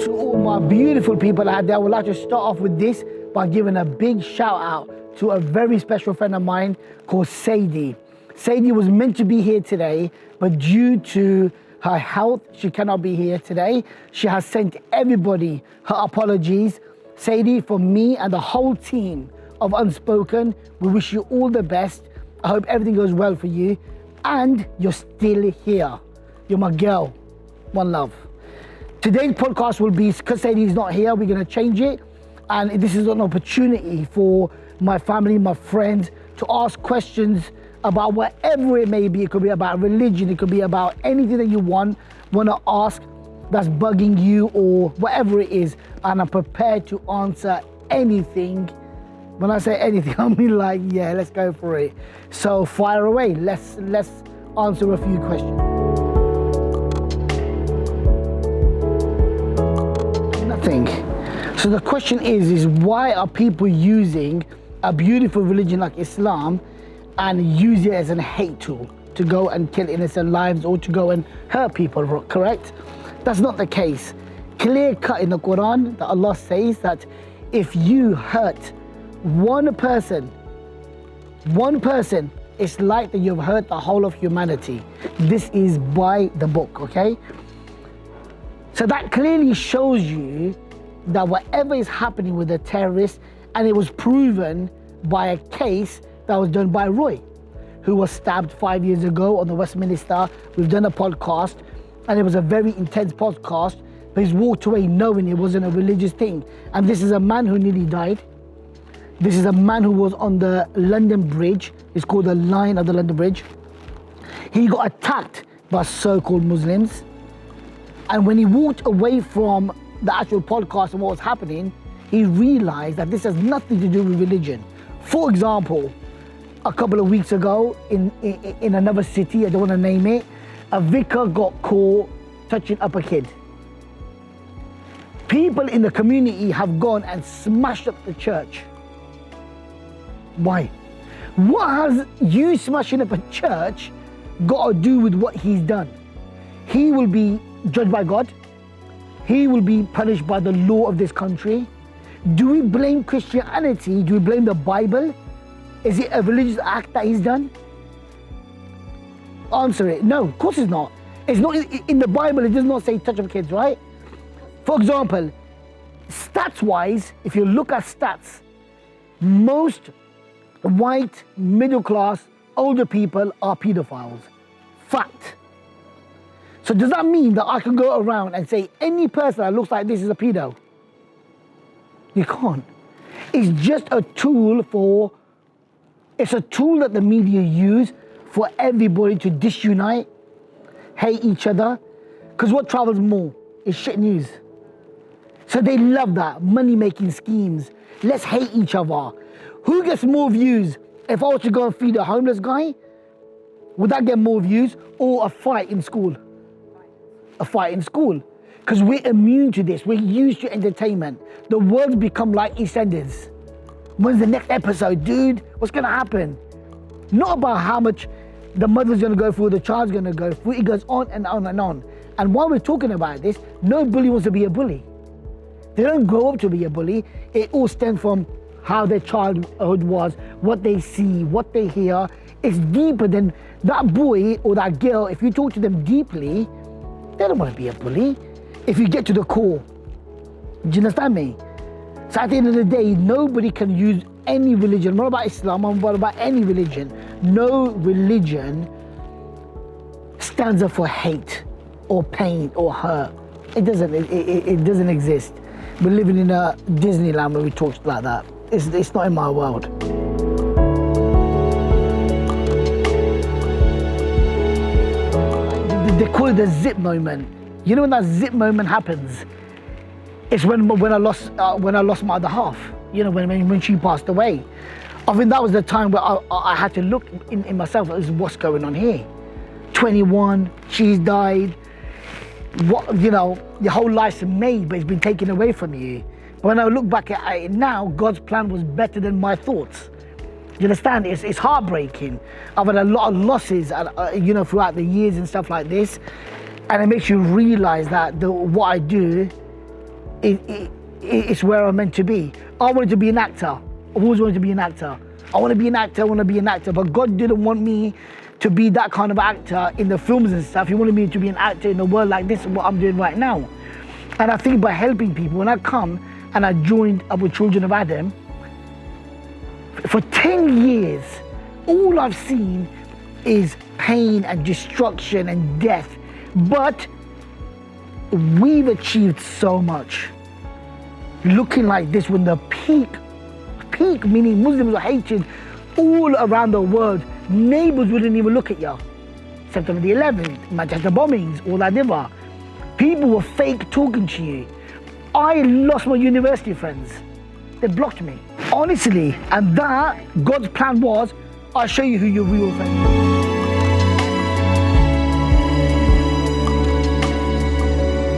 To all my beautiful people out there, I would like to start off with this by giving a big shout out to a very special friend of mine called Sadie. Sadie was meant to be here today, but due to her health, she cannot be here today. She has sent everybody her apologies. Sadie, from me and the whole team of Unspoken, we wish you all the best. I hope everything goes well for you. And you're still here. You're my girl. One love. Today's podcast will be, because Sadie's not here, we're going to change it. And this is an opportunity for my family, my friends, to ask questions about whatever it may be. It could be about religion, it could be about anything that you want to ask that's bugging you or whatever it is. And I'm prepared to answer anything. When I say anything, I mean like, yeah, let's go for it. So fire away, let's answer a few questions. Nothing. So the question is why are people using a beautiful religion like Islam and use it as a hate tool to go and kill innocent lives or to go and hurt people, correct? That's not the case. Clear cut in the Quran that Allah says that if you hurt one person, it's like that you've hurt the whole of humanity. This is by the book, okay? So that clearly shows you that whatever is happening with the terrorists, and it was proven by a case that was done by Roy, who was stabbed 5 years ago on the Westminster. We've done a podcast, and it was a very intense podcast, but he's walked away knowing it wasn't a religious thing. And this is a man who nearly died. This is a man who was on the London Bridge. It's called the Line of the London Bridge. He got attacked by so-called Muslims. And when he walked away from the actual podcast and what was happening, he realized that this has nothing to do with religion. For example, a couple of weeks ago in another city, I don't want to name it, a vicar got caught touching up a kid. People in the community have gone and smashed up the church. Why? What has you smashing up a church got to do with what he's done? He will be judged by God. He will be punished by the law of this country. Do we blame Christianity? Do we blame the Bible? Is it a religious act that he's done? Answer it. No, of course it's not. It's not in the Bible. It does not say touch up kids, right? For example, stats-wise, if you look at stats, most white, middle-class, older people are pedophiles. Fact. So does that mean that I can go around and say any person that looks like this is a pedo? You can't. It's just a tool it's a tool that the media use for everybody to disunite, hate each other. Because what travels more is shit news. So they love that, money-making schemes. Let's hate each other. Who gets more views? If I was to go and feed a homeless guy, would that get more views? Or a fight in school? A fight in school. Because we're immune to this. We're used to entertainment. The world's become like EastEnders. When's the next episode, dude? What's going to happen? Not about how much the mother's going to go through, the child's going to go through. It goes on and on and on. And while we're talking about this, no bully wants to be a bully. They don't grow up to be a bully. It all stems from how their childhood was, what they see, what they hear. It's deeper than that boy or that girl. If you talk to them deeply, they don't want to be a bully. If you get to the core, do you understand me? So at the end of the day, nobody can use any religion. I'm not about Islam, I'm not about any religion. No religion stands up for hate or pain or hurt. It doesn't exist. We're living in a Disneyland where we talk like that. It's not in my world. They call it the zip moment. You know when that zip moment happens? It's when I lost my other half. You know, when she passed away. I think that was the time where I had to look in myself. What's going on here? 21, she's died. What, you know, your whole life's made, but it's been taken away from you. But when I look back at it now, God's plan was better than my thoughts. You understand? It's heartbreaking. I've had a lot of losses, you know, throughout the years and stuff like this, and it makes you realize that what I do it's where I'm meant to be. I wanted to be an actor. I've always wanted to be an actor. I want to be an actor, I want to be an actor, but God didn't want me to be that kind of actor in the films and stuff. He wanted me to be an actor in a world like this, what I'm doing right now. And I think by helping people, when I come and I joined up with Children of Adam, for 10 years, all I've seen is pain and destruction and death. But we've achieved so much. Looking like this when the peak, meaning Muslims were hated all around the world. Neighbors wouldn't even look at you. September the 11th, Manchester bombings, all that ever. People were fake talking to you. I lost my university friends. They blocked me. Honestly, and that, God's plan was, I'll show you who your real friend is.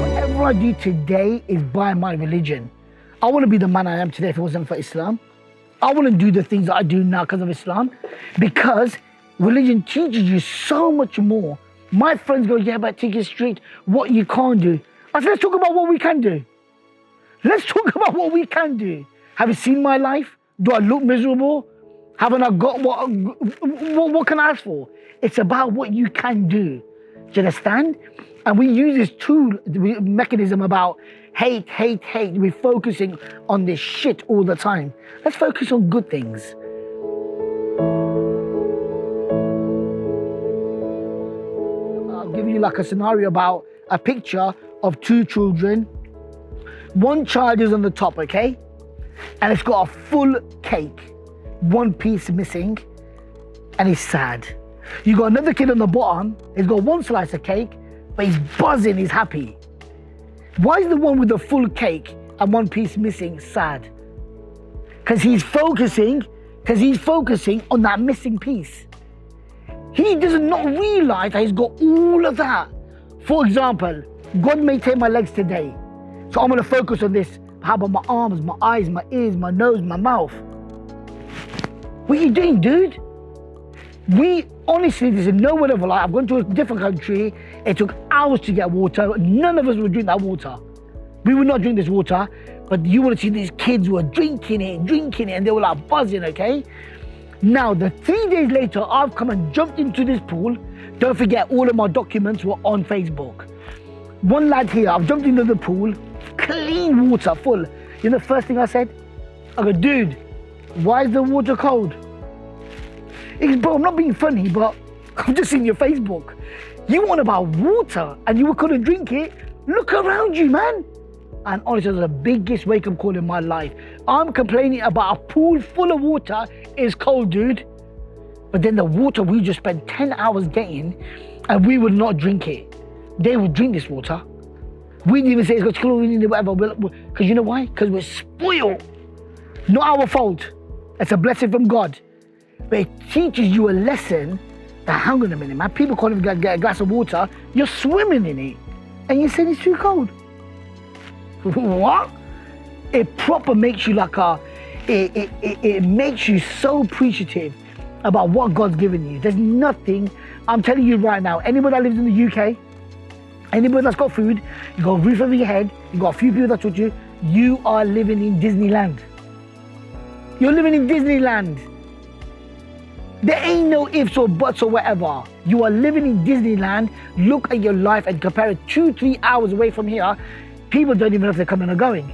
Whatever I do today is by my religion. I want to be the man I am today if it wasn't for Islam. I want to do the things that I do now because of Islam, because religion teaches you so much more. My friends go, yeah, but take it straight, what you can't do. I said, let's talk about what we can do. Let's talk about what we can do. Have you seen my life? Do I look miserable? Haven't I got what can I ask for? It's about what you can do. Do you understand? And we use this tool, mechanism about hate. We're focusing on this shit all the time. Let's focus on good things. I'll give you like a scenario about a picture of two children. One child is on the top, okay? And it's got a full cake, one piece missing, and he's sad. You got another kid on the bottom, he's got one slice of cake, but he's buzzing, he's happy. Why is the one with the full cake and one piece missing sad? Because he's focusing on that missing piece. He does not realize that he's got all of that. For example, God may take my legs today, so I'm gonna focus on this. How about my arms, my eyes, my ears, my nose, my mouth? What are you doing, dude? We honestly, there's no word of a lie. I've gone to a different country. It took hours to get water. None of us would drink that water. We would not drink this water. But you want to see these kids who are drinking it, and they were like buzzing, okay? Now, the 3 days later, I've come and jumped into this pool. Don't forget, all of my documents were on Facebook. One lad here, I've jumped into the pool, clean water, full. You know the first thing I said? I go, dude, why is the water cold? He goes, bro, I'm not being funny, but I've just seen your Facebook. You want about water and you couldn't drink it? Look around you, man. And honestly, it was the biggest wake-up call in my life. I'm complaining about a pool full of water is cold, dude. But then the water we just spent 10 hours getting, and we would not drink it. They would drink this water. We didn't even say it's got chlorine, whatever. Because you know why? Because we're spoiled. Not our fault. It's a blessing from God. But it teaches you a lesson that, hang on a minute, man. People can't even get a glass of water. You're swimming in it. And you said it's too cold. What? It proper makes you like it makes you so appreciative about what God's given you. There's nothing, I'm telling you right now, anybody that lives in the UK, anybody that's got food, you got a roof over your head, you got a few people that touch you, you are living in Disneyland. You're living in Disneyland. There ain't no ifs or buts or whatever. You are living in Disneyland. Look at your life and compare it 2-3 hours away from here. People don't even know if they're coming or going.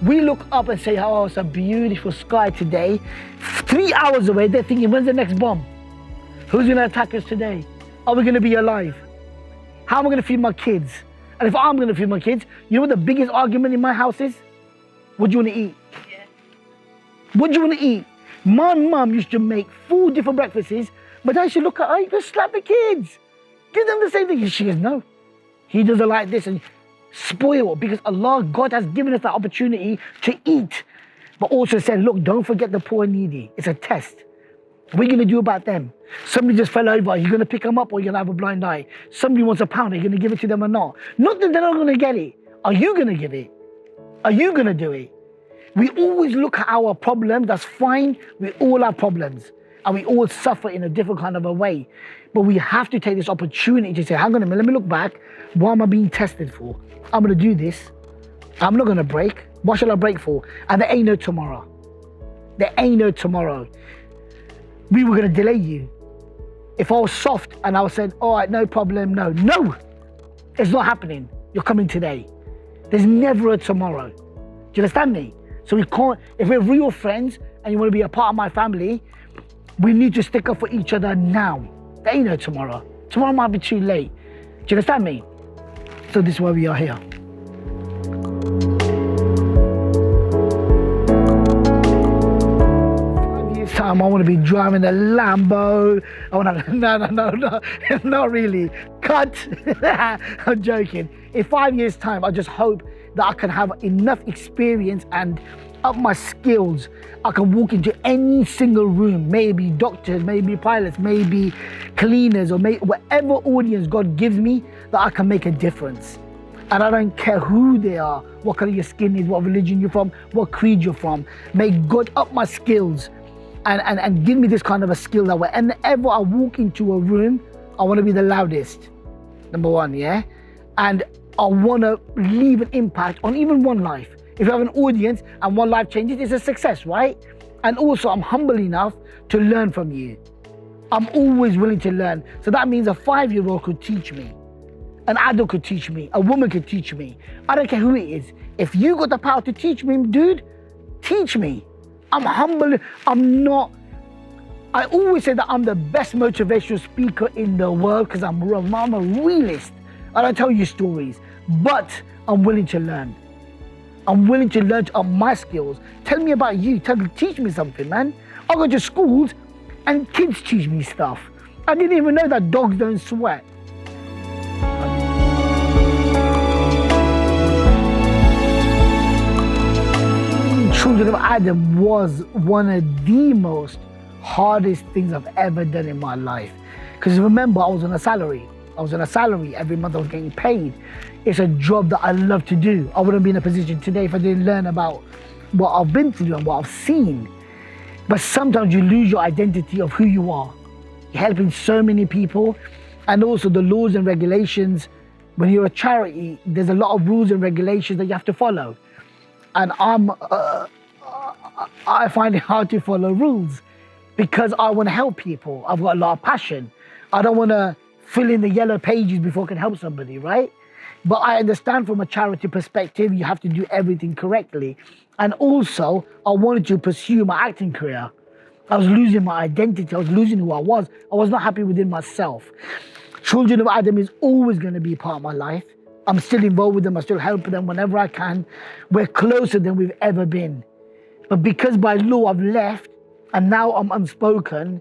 We look up and say, oh, it's a beautiful sky today. 3 hours away, they're thinking, when's the next bomb? Who's gonna attack us today? Are we gonna be alive? How am I gonna feed my kids? And if I'm gonna feed my kids, you know what the biggest argument in my house is? What do you wanna eat? Yeah. What do you wanna eat? My mum used to make 4 different breakfasts, but I should look at her, just slap the kids. Give them the same thing. She goes, no, he doesn't like this. And spoil, because Allah, God has given us the opportunity to eat, but also said, look, don't forget the poor and needy. It's a test. What are you going to do about them? Somebody just fell over, you're going to pick them up or you're going to have a blind eye. Somebody wants £1, are you going to give it to them or not? Not that they're not going to get it. Are you going to give it? Are you going to do it? We always look at our problems, that's fine. We all have problems and we all suffer in a different kind of a way. But we have to take this opportunity to say, hang on a minute, let me look back. What am I being tested for? I'm going to do this. I'm not gonna break. What shall I break for? And there ain't no tomorrow. There ain't no tomorrow. We were gonna delay you. If I was soft and I was said, all right, no problem, no. No, it's not happening. You're coming today. There's never a tomorrow. Do you understand me? So we can't, if we're real friends and you want to be a part of my family, we need to stick up for each other now. There ain't no tomorrow. Tomorrow might be too late. Do you understand me? So this is why we are here. 5 years time, I want to be driving a Lambo. I want to, no, not really. Cut. I'm joking. In 5 years time, I just hope that I can have enough experience and up my skills. I can walk into any single room, maybe doctors, maybe pilots, maybe cleaners, or whatever audience God gives me, that I can make a difference. And I don't care who they are, what color your skin is, what religion you're from, what creed you're from. May God up my skills and give me this kind of a skill that whenever I walk into a room, I want to be the loudest, number one, yeah? And I want to leave an impact on even one life. If you have an audience and one life changes, it's a success, right? And also, I'm humble enough to learn from you. I'm always willing to learn. So that means a 5-year-old could teach me. An adult could teach me. A woman could teach me. I don't care who it is. If you got the power to teach me, dude, teach me. I'm humble. I always say that I'm the best motivational speaker in the world because I'm a realist. I don't tell you stories, but I'm willing to learn. I'm willing to learn on my skills. Tell me about you. Teach me something, man. I go to schools and kids teach me stuff. I didn't even know that dogs don't sweat. Children of Adam was one of the most hardest things I've ever done in my life. Because remember, I was on a salary. Every month I was getting paid. It's a job that I love to do. I wouldn't be in a position today if I didn't learn about what I've been through and what I've seen. But sometimes you lose your identity of who you are. You're helping so many people. And also the laws and regulations. When you're a charity, there's a lot of rules and regulations that you have to follow. And I find it hard to follow rules because I want to help people. I've got a lot of passion. I don't want to fill in the yellow pages before I can help somebody, right? But I understand from a charity perspective, you have to do everything correctly. And also, I wanted to pursue my acting career. I was losing my identity. I was losing who I was. I was not happy within myself. Children of Adam is always going to be part of my life. I'm still involved with them. I still help them whenever I can. We're closer than we've ever been. But because by law I've left and now I'm unspoken,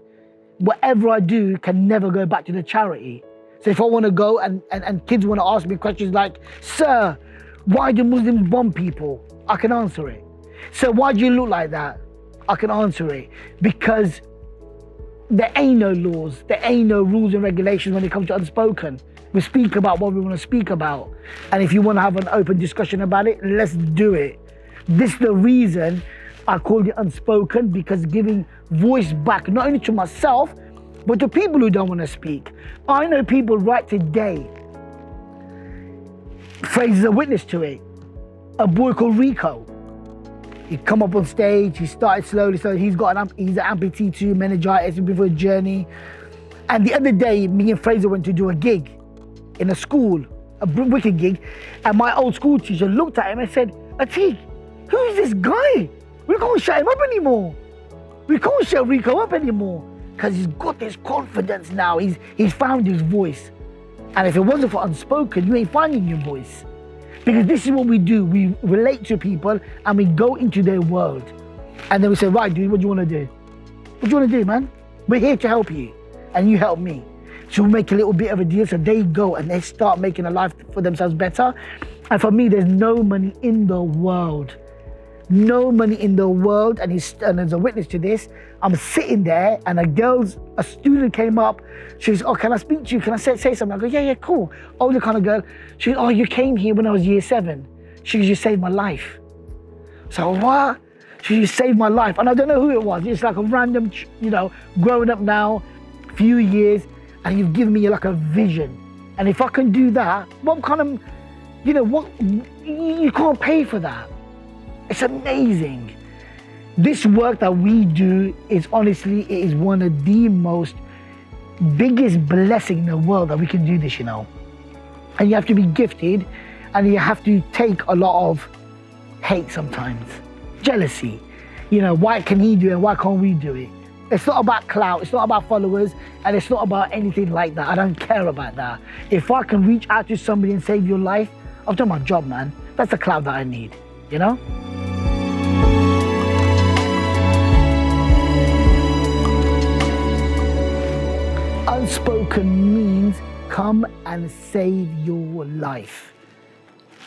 whatever I do can never go back to the charity. So if I want to go and kids want to ask me questions like, sir, why do Muslims bomb people? I can answer it. Sir, why do you look like that? I can answer it. Because there ain't no laws, there ain't no rules and regulations when it comes to unspoken. We speak about what we want to speak about. And if you want to have an open discussion about it, let's do it. This is the reason I called it unspoken, because giving voice back, not only to myself, but to people who don't want to speak. I know people right today. Fraser's a witness to it. A boy called Rico. He come up on stage, he started slowly, he's an amputee too, meningitis, he's been for a journey. And the other day, me and Fraser went to do a gig in a school, a wicked gig, and my old school teacher looked at him and said, Atiq, who is this guy? We can't shut him up anymore. We can't shut Rico up anymore. Because he's got this confidence now. He's found his voice. And if it wasn't for unspoken, you ain't finding your voice. Because this is what we do. We relate to people and we go into their world. And then we say, right, dude, what do you want to do? What do you want to do, man? We're here to help you. And you help me. So we make a little bit of a deal. So they go and they start making a life for themselves better. And for me, there's no money in the world. No money in the world, and as a witness to this, I'm sitting there and a student came up. She's, oh, can I speak to you? Can I say something? I go, yeah, cool. Older kind of girl. She goes, oh, you came here when I was year 7. She goes, you saved my life. So what? She goes, you saved my life. And I don't know who it was. It's like a random, growing up now, few years, and you've given me like a vision. And if I can do that, what kind of You know what? You can't pay for that. It's amazing. This work that we do is honestly, it is one of the most biggest blessing in the world that we can do this, you know. And you have to be gifted, and you have to take a lot of hate sometimes, jealousy. You know, why can he do it? Why can't we do it? It's not about clout, it's not about followers, and it's not about anything like that. I don't care about that. If I can reach out to somebody and save your life, I've done my job, man. That's the clout that I need, you know? Unspoken means come and save your life.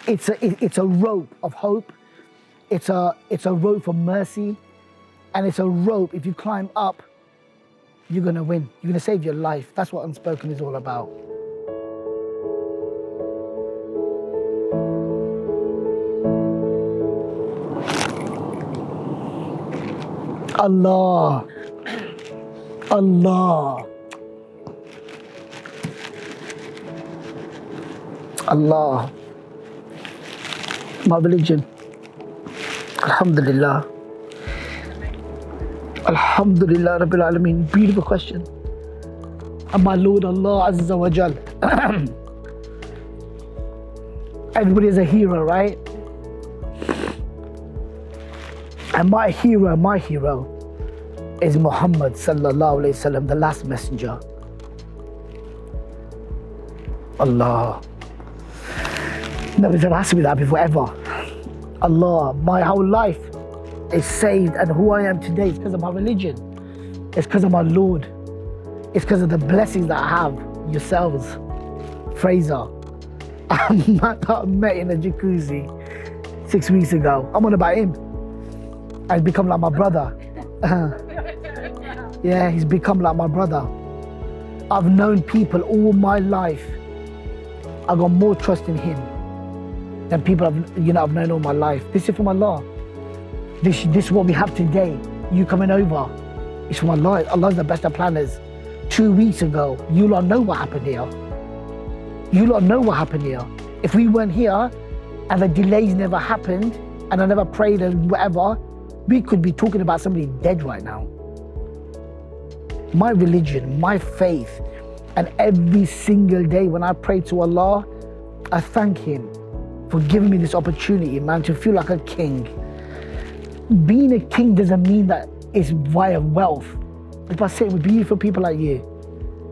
It's a rope of hope. It's a rope for mercy. And it's a rope, if you climb up, you're gonna win. You're gonna save your life. That's what unspoken is all about. Allah. Allah. Allah. My religion. Alhamdulillah. Alhamdulillah Rabbil Alameen. Beautiful question. And my Lord Allah Azza wa Jal. Everybody is a hero, right? And my hero is Muhammad Sallallahu Alaihi Wasallam, the last messenger. Allah. Nobody's ever asked me that before, ever. Allah, my whole life is saved, and who I am today is because of my religion. It's because of my Lord. It's because of the blessings that I have. Yourselves, Fraser, a man that I met in a jacuzzi 6 weeks ago. I'm on about him. And he's become like my brother. Yeah, he's become like my brother. I've known people all my life. I got more trust in him than people I've known all my life. This is from Allah. This is what we have today. You coming over, it's from Allah. Allah's the best of planners. 2 weeks ago, you lot know what happened here. You lot know what happened here. If we weren't here and the delays never happened and I never prayed and whatever, we could be talking about somebody dead right now. My religion, my faith, and every single day when I pray to Allah, I thank Him for giving me this opportunity, man, to feel like a king. Being a king doesn't mean that it's via wealth. It's by sitting with beautiful people like you.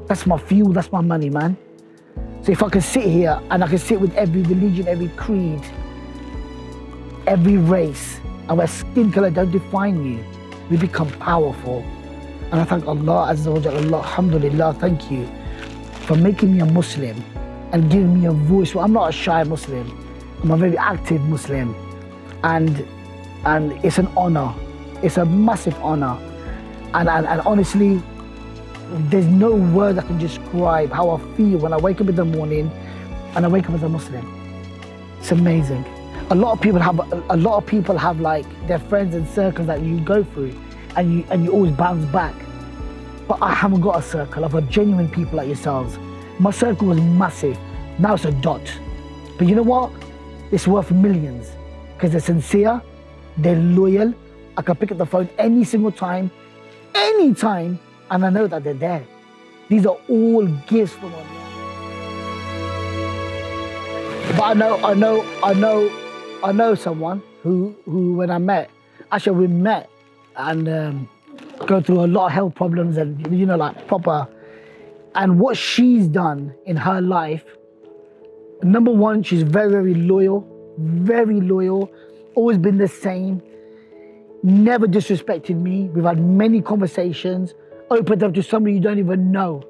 That's my fuel, that's my money, man. So if I can sit here and I can sit with every religion, every creed, every race, and where skin color don't define you, we become powerful. And I thank Allah Azza wa Jalla, Allah, alhamdulillah, thank you for making me a Muslim and giving me a voice. Well, I'm not a shy Muslim, I'm a very active Muslim. And it's an honor. It's a massive honor. And honestly, there's no word that can describe how I feel when I wake up in the morning and I wake up as a Muslim. It's amazing. A lot of people have like their friends and circles that you go through and you always bounce back. But I haven't got a circle. I've got genuine people like yourselves. My circle was massive. Now it's a dot. But you know what? It's worth millions because they're sincere. They're loyal. I can pick up the phone any single time, anytime, and I know that they're there. These are all gifts from Allah. But I know someone who when I met, actually we met and go through a lot of health problems and like proper. And what she's done in her life, number one, she's very, very loyal, always been the same, never disrespected me. We've had many conversations, opened up to somebody you don't even know.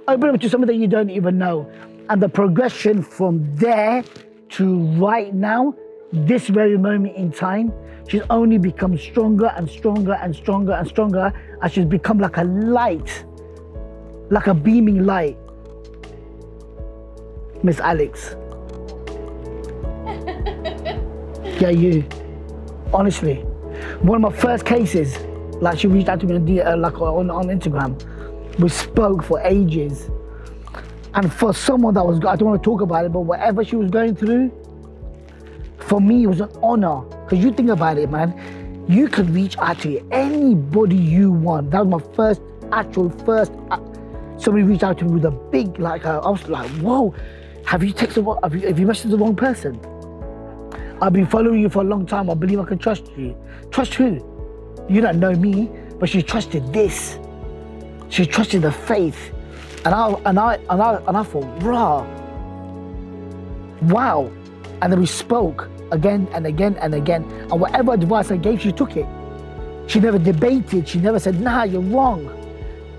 Open up to somebody that you don't even know. And the progression from there to right now, this very moment in time, she's only become stronger and stronger and stronger and stronger, and she's become like a light, like a beaming light. Miss Alex. Yeah, you. Honestly. One of my first cases, like she reached out to me on Instagram. We spoke for ages. And for someone that was, I don't want to talk about it, but whatever she was going through, for me, it was an honor. Because you think about it, man, you could reach out to anybody you want. That was my first, somebody reached out to me with a big, like, I was like, whoa, have you messaged the wrong person? I've been following you for a long time. I believe I can trust you. Trust who? You don't know me, but she trusted this. She trusted the faith. And I thought, rah, wow. And then we spoke again and again and again. And whatever advice I gave, she took it. She never debated. She never said, nah, you're wrong.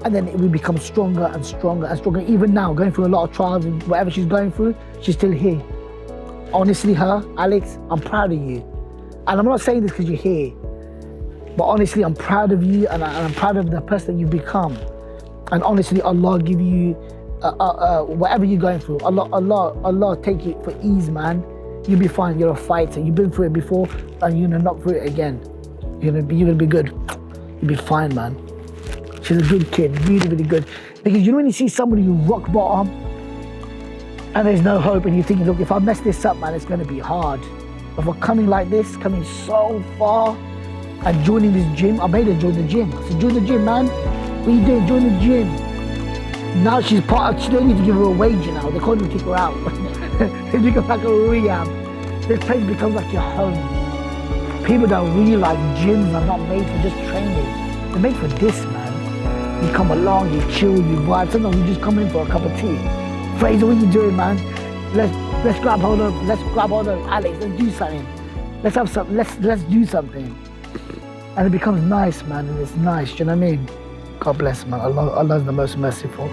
And then we become stronger and stronger and stronger. Even now, going through a lot of trials and whatever she's going through, she's still here. Honestly, Alex, I'm proud of you. And I'm not saying this because you're here, but honestly, I'm proud of you, and I'm proud of the person you've become. And honestly, Allah give you whatever you're going through. Allah take it for ease, man. You'll be fine. You're a fighter. You've been through it before, and you're gonna not through it again. You're gonna be good. You'll be fine, man. She's a good kid, really, really good. Because you know when you see somebody who rock bottom, and there's no hope, and you think, look, if I mess this up, man, it's gonna be hard. But for coming like this, coming so far, and joining this gym, I made her join the gym. I said, join the gym, man. What are you doing? Join the gym. Now she's part of, she don't need to give her a wage now. They can't even kick her out. It becomes like a rehab. This place becomes like your home. People don't realize gyms are not made for just training. They're made for this, man. You come along, you chill, you vibe. Sometimes you just come in for a cup of tea. Fraser, what are you doing, man? Let's grab hold of Alex. Let's do something. Let's have something. Let's do something. And it becomes nice, man. And it's nice. Do you know what I mean? God bless, man. Allah's the most merciful.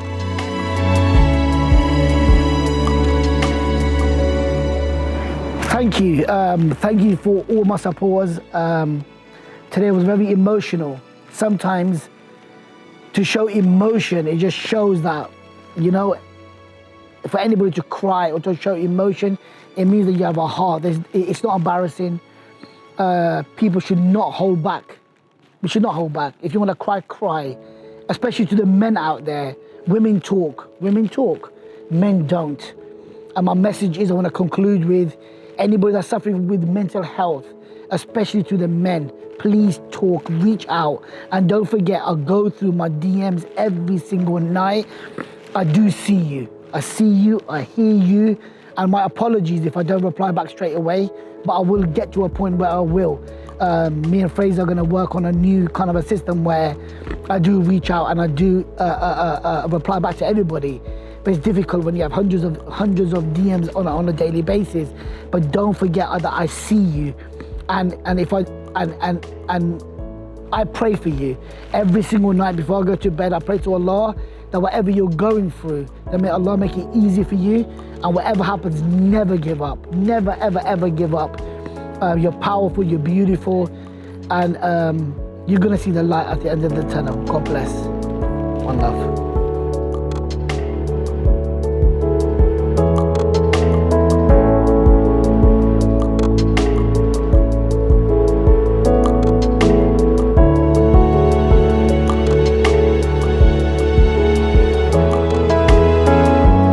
Thank you. Thank you for all my supporters. Today was very emotional. Sometimes to show emotion, it just shows that, you know, for anybody to cry or to show emotion, it means that you have a heart. It's not embarrassing. People should not hold back. We should not hold back. If you want to cry, cry. Especially to the men out there. Women talk. Men don't. And my message is, I want to conclude with anybody that's suffering with mental health, especially to the men, please talk, reach out. And don't forget, I go through my DMs every single night. I do see you. I see you, I hear you, and my apologies if I don't reply back straight away, but I will get to a point where I will. Me and Fraser are gonna work on a new kind of a system where I do reach out and I do reply back to everybody. But it's difficult when you have hundreds of DMs on a daily basis. But don't forget that I see you, and I pray for you every single night before I go to bed. I pray to Allah that whatever you're going through, that may Allah make it easy for you, and whatever happens, never give up. Never, ever, ever give up. You're powerful, you're beautiful, and you're gonna see the light at the end of the tunnel. God bless. One love.